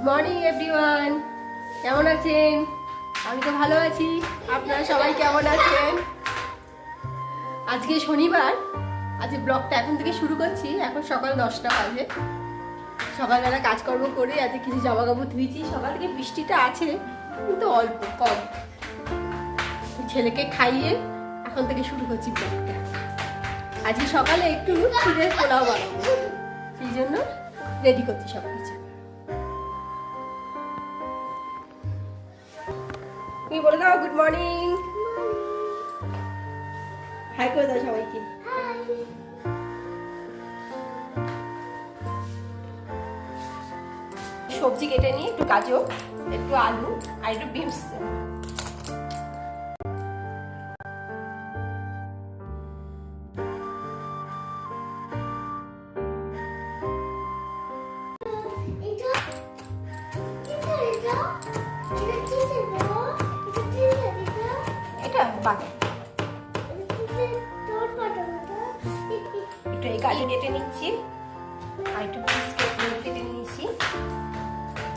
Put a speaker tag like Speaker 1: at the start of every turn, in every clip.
Speaker 1: Morning everyone, কেমন আছেন? আমি তো ভালো আছি। আপনারা সবাই কেমন আছেন? আজকে শনিবার, আজকে ব্লগটা এখন থেকে শুরু করছি। এখন সকাল 10টা বাজে। সকালবেলা কাজকর্ম করে আজকে কিছু জামা কাপড় ধুয়েছি। সকাল থেকে বৃষ্টিটা আছে কিন্তু অল্প কম। ছেলেকে খাইয়ে এখন থেকে শুরু করছি ব্লগটা। আজকে সকালে একটু ক্ষীরের পোলাও বানাবো, সেই জন্য রেডি করছি সব কিছু। তুমি বলে দাও গুড মর্নিং, হাই করে দাও সবাইকে। সবজি কেটে নিয়ে একটু গাজর, একটু আলু আর একটু বিনস। এটা বাদাম, একটু এই গাজর কেটে নিচ্ছি আর একটু বিনস কেটে নিয়েছি।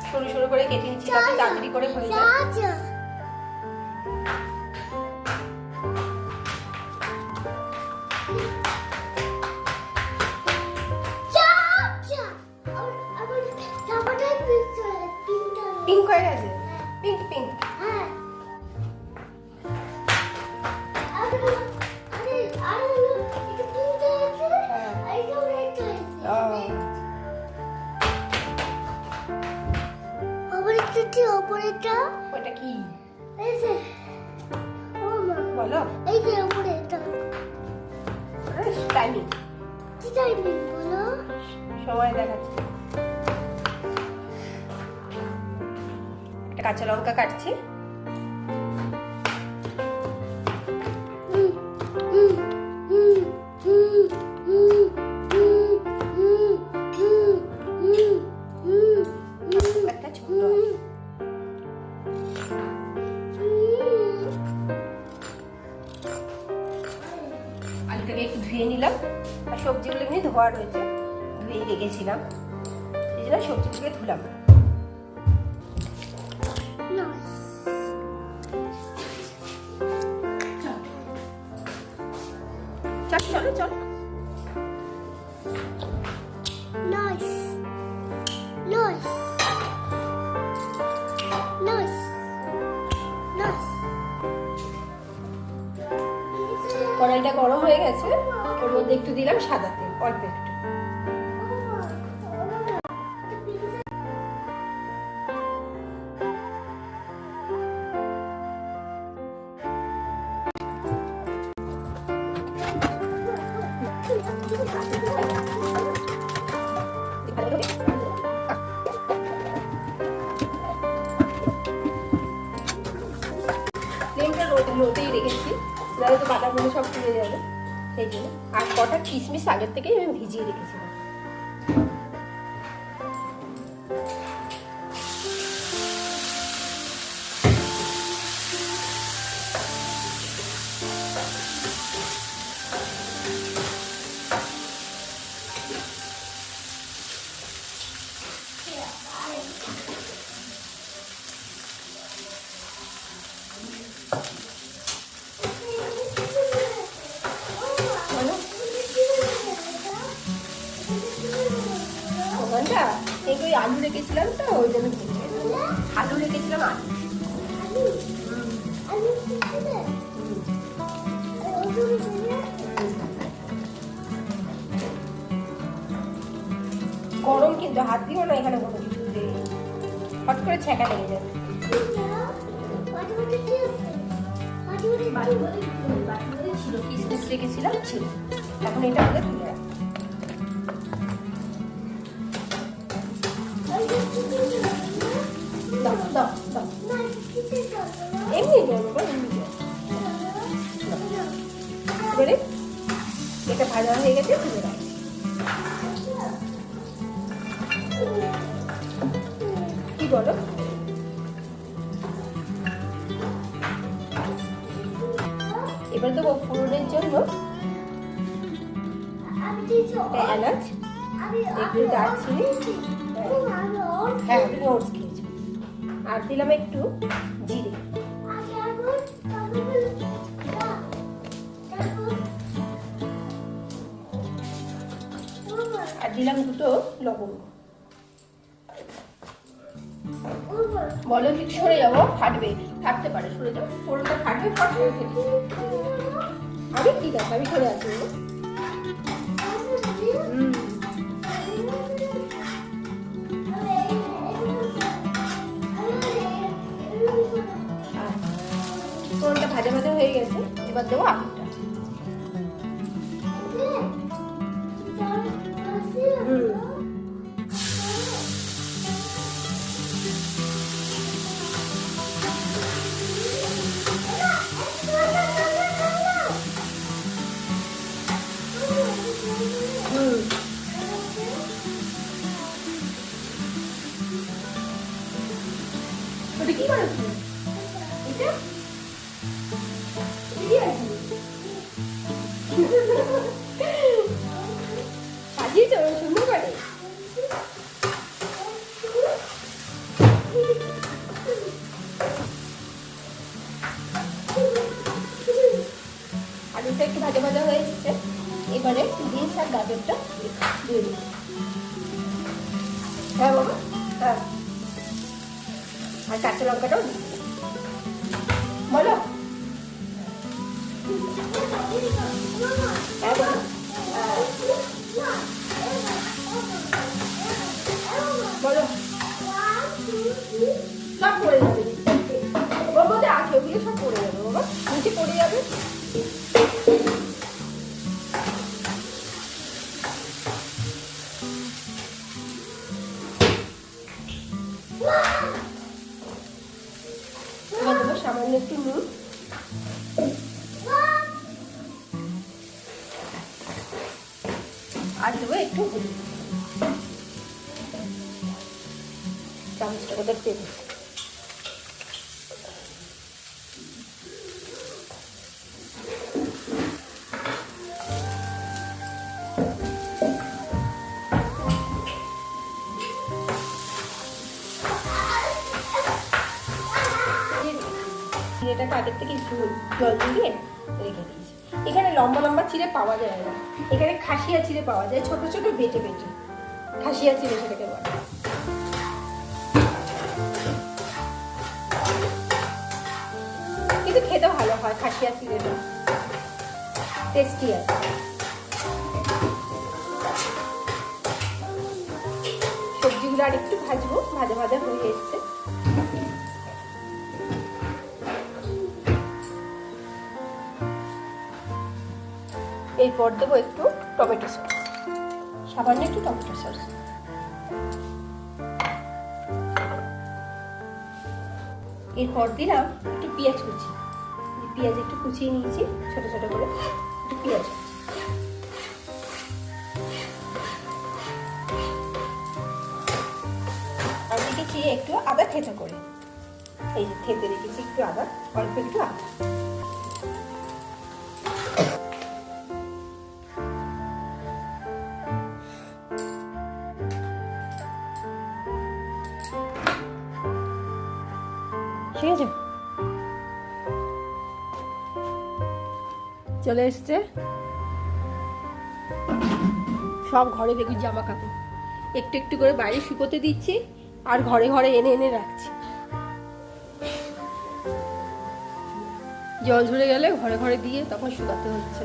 Speaker 1: সরু সরু করে কেটে নিচ্ছি যাতে তাড়াতাড়ি করে হয়ে যায়। পিঙ্ক হয়ে গেছে, পিঙ্ক পিঙ্ক। ওটা কি বলো?
Speaker 2: এই যে উপরে এটা
Speaker 1: টাইমিং,
Speaker 2: কি টাইমিং বলো?
Speaker 1: সময় দেখাচ্ছি। একটা কাঁচা লঙ্কা কাটছি। একটা ছোট আলুটাকে একটু ধুয়ে নিলাম, আর সবজিগুলো এমনি ধোয়া রয়েছে, ধুয়ে রেখেছিলাম, এই জন্য সবজিগুলোকে ধুলাম। চলো চলো। কড়াইটা গরম হয়ে গেছে, ওর মধ্যে একটু দিলাম সাদা তেল, অল্প একটু। ফ্লেমটা লোতেই রেখেছি, নাহলে তো বাটাগুলো সব পুড়ে যাবে, সেই জন্য। আর কটা কিশমিশ আগের থেকেই আমি ভিজিয়ে রেখেছিলাম। ওই আলু রেখেছিলাম তো, ওই জন্য আলু রেখেছিলাম। গরম কিন্তু, হাত দিও না এখানে কোনো কিছু, হট করে ছ্যাঁকা লেগে যাবে। ছিল কিশমিশ রেখেছিলাম, ছিল। এখন এটা আমাদের তুলে রাখবো। এমনি এবারে এটা ভাজা হয়ে গেছে, তুলে রাখবো। কি বলো? এবার দেবো ফোড়নের জন্য এলাচ, একটু দারচিনি, হ্যাঁ তুমি ওটস খেয়েছো। আর দিলাম একটু জিরে, আর দিলাম দুটো লবঙ্গ। বলো ঠিক সরে যাবো, ফাটবে, ফাটতে পারে, সরে যাও, ফোড়নটা ফাটবে, ফট করে ফেটে আমি ঠিক আছে, আমি সরে আছি। ফোড়নটা ভাজা ভাজা হয়ে গেছে, এবার দেবো আলুটা। ওটা কি করেছো? এটা সাজিয়েছো সুন্দর করে। আলুটা একটু ভাজা ভাজা হয়ে এসেছে, এবারে বিনস আর গাজরটা দিয়ে দিই। হ্যাঁ বাবা, হ্যাঁ, আর কাঁচা লঙ্কাটাও দিই। বলো হ্যাঁ বলো, বলো সব পড়ে যাবে, ওর মধ্যে আছে, ওগুলো সব পড়ে যাবে বাবা, নিচে পড়ে যাবে। এবার দেবো সামান্য একটু নুন, আর দেবো একটু হলুদ, চামচটা কোথায় তেল। চিড়েটাকে আগের থেকে জল দিয়ে রেখে দিয়েছি। এখানে লম্বা লম্বা চিড়ে পাওয়া যায় না, এখানে খাসিয়া চিড়ে পাওয়া যায়, ছোট ছোট বেটে বেটে খাসিয়া চিড়ে সেটাকে বলে। কিন্তু খেতে ভালো হয় খাসিয়া চিড়েটা, টেস্টি আছে। সবজিগুলো আর একটু ভাজবো, ভাজা ভাজা হয়ে এসছে। এরপর দেবো একটু টমেটো সস, সামান্য একটু টমেটো সস। এরপর দিলাম একটু পেঁয়াজ কুচি, পেঁয়াজ একটু কুচিয়ে নিয়েছি ছোট ছোট করে, একটু পেঁয়াজ কুচি। আর রেখেছি একটু আদা থেতো করে, এই যে থেতে রেখেছি একটু আদা, অল্প একটু আদা। ঠিক আছে, চলে এসছে সব ঘরে দেখি জামা কাপড়, একটু একটু করে বাইরে শুকোতে দিচ্ছি আর ঘরে ঘরে এনে এনে রাখছি। জল ঝরে গেলে ঘরে ঘরে দিয়ে তখন শুকাতে হচ্ছে।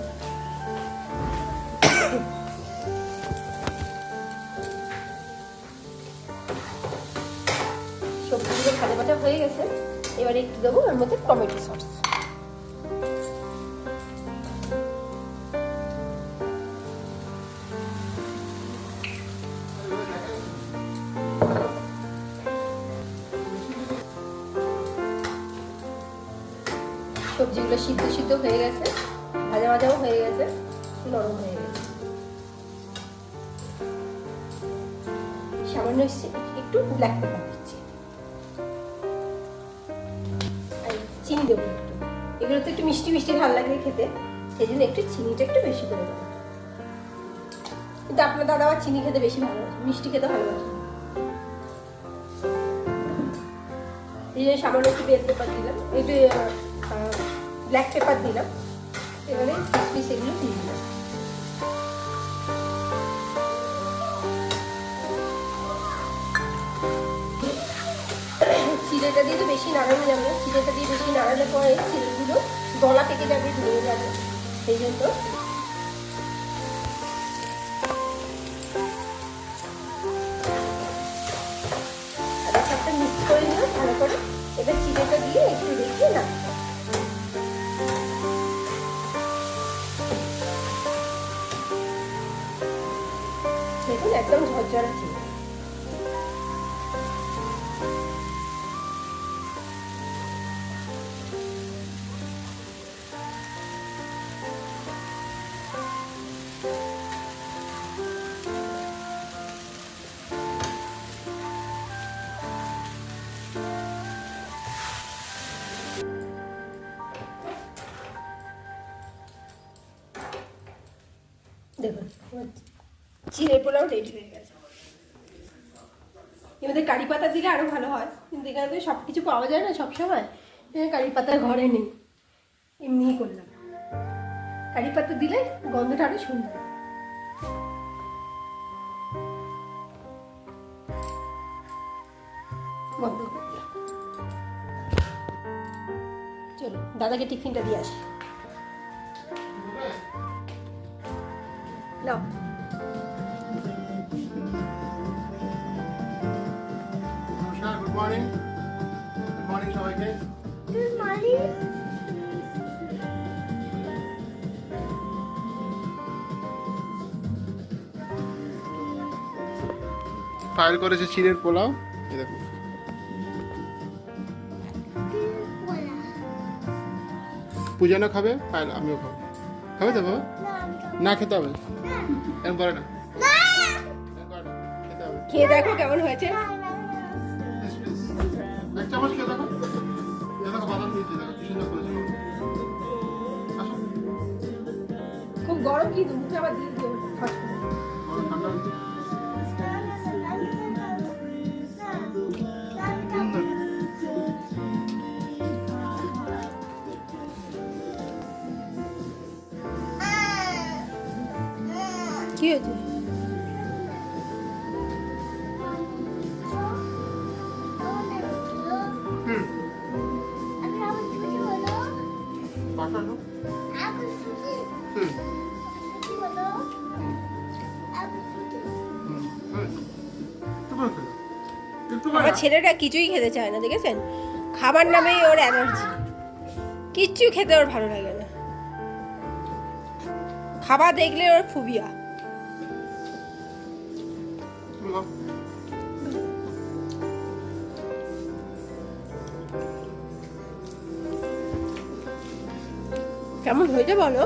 Speaker 1: সবজিগুলো ভাজা ভাজা হয়ে গেছে, এবারে একটু দেবো ওর মধ্যে টমেটো সস। সবজিগুলো সিদ্ধ সিদ্ধ হয়ে গেছে, ভাজা ভাজাও হয়ে গেছে, নরম হয়ে গেছে। সামান্য একটু ব্ল্যাক পেপার দিচ্ছি, আর চিনি দেবো একটু। এগুলো তো একটু মিষ্টি মিষ্টি ভালো লাগে খেতে, সেই জন্য একটু চিনিটা একটু বেশি করে দেবো। কিন্তু আপনার দাদা আবার চিনি খেতে বেশি ভালোবাসে, মিষ্টি খেতে ভালোবাসে। এই যে সামান্য একটু বেল পেপার দিলাম, এই যে ব্ল্যাক পেপার দিলাম, এবারে কিশমিশ এগুলো দিয়ে দিলাম। চিড়েটা দিয়ে তো বেশি নাড়ানো যাবে না, চিড়েটা দিয়ে বেশি নাড়ালে পরে চিড়েগুলো গলা পেকে যাবে, ধুয়ে যাবে, সেই জন্য সবটা মিক্স করে নিলাম ভালো করে। এবার চিড়েটা দিয়ে একটু রেখে না দেখুন একদম ঝরঝরা চিড়ে। দেখুন চিড়ের পোলাও রেডি হয়ে গেছে। এবার কারি পাতা দিলে আরো ভালো হয়, কিন্তু এখানে তো সব কিছু পাওয়া যায় না সব সময়, কারি পাতা ঘরে নেই, এমনিই করলাম। কারি পাতা দিলে গন্ধটা আরো সুন্দর। বন্ধ করে দিলাম। চলো দাদাকে টিফিনটা দিয়ে আসি। নাও
Speaker 3: নমস্কার, গুড মর্নিং। গুড মর্নিং সবাইকে।
Speaker 2: তুই মারি
Speaker 3: ফাইল করেছে চিড়ের পোলাও, এই দেখো। পূজানো খাবে, ফাইল আমিও খাবো। খাবে তো বাবা? না খেতে হবে, এরকম করে না, এরকম করে না, খেতে হবে।
Speaker 1: খেয়ে দেখো কেমন হয়েছে।
Speaker 3: Please, please. এক চামচ খেয়ে দেখো। এই দেখো বাদাম দিয়েছি, দেখো কি সুন্দর করেছে বাবা। আসো,
Speaker 1: খুব গরম কিন্তু মুখে আবার দিয়ে দিও ফট করে।
Speaker 3: গরম ঠান্ডা হচ্ছে।
Speaker 1: কি হয়েছে?
Speaker 3: হুম, বাসা আসো। হুম, একটু করে খেলো। একটু করে
Speaker 1: আমার
Speaker 3: না।
Speaker 1: ছেলেটা কিছুই খেতে চায় না, দেখেছেন? খাবার নামেই ওর অ্যালার্জি, কিচ্ছু খেতে ওর ভালো লাগে না, খাবার দেখলে ওর ফুবিয়া।
Speaker 3: তুমি খাও।
Speaker 1: কেমন হয়েছে বলো?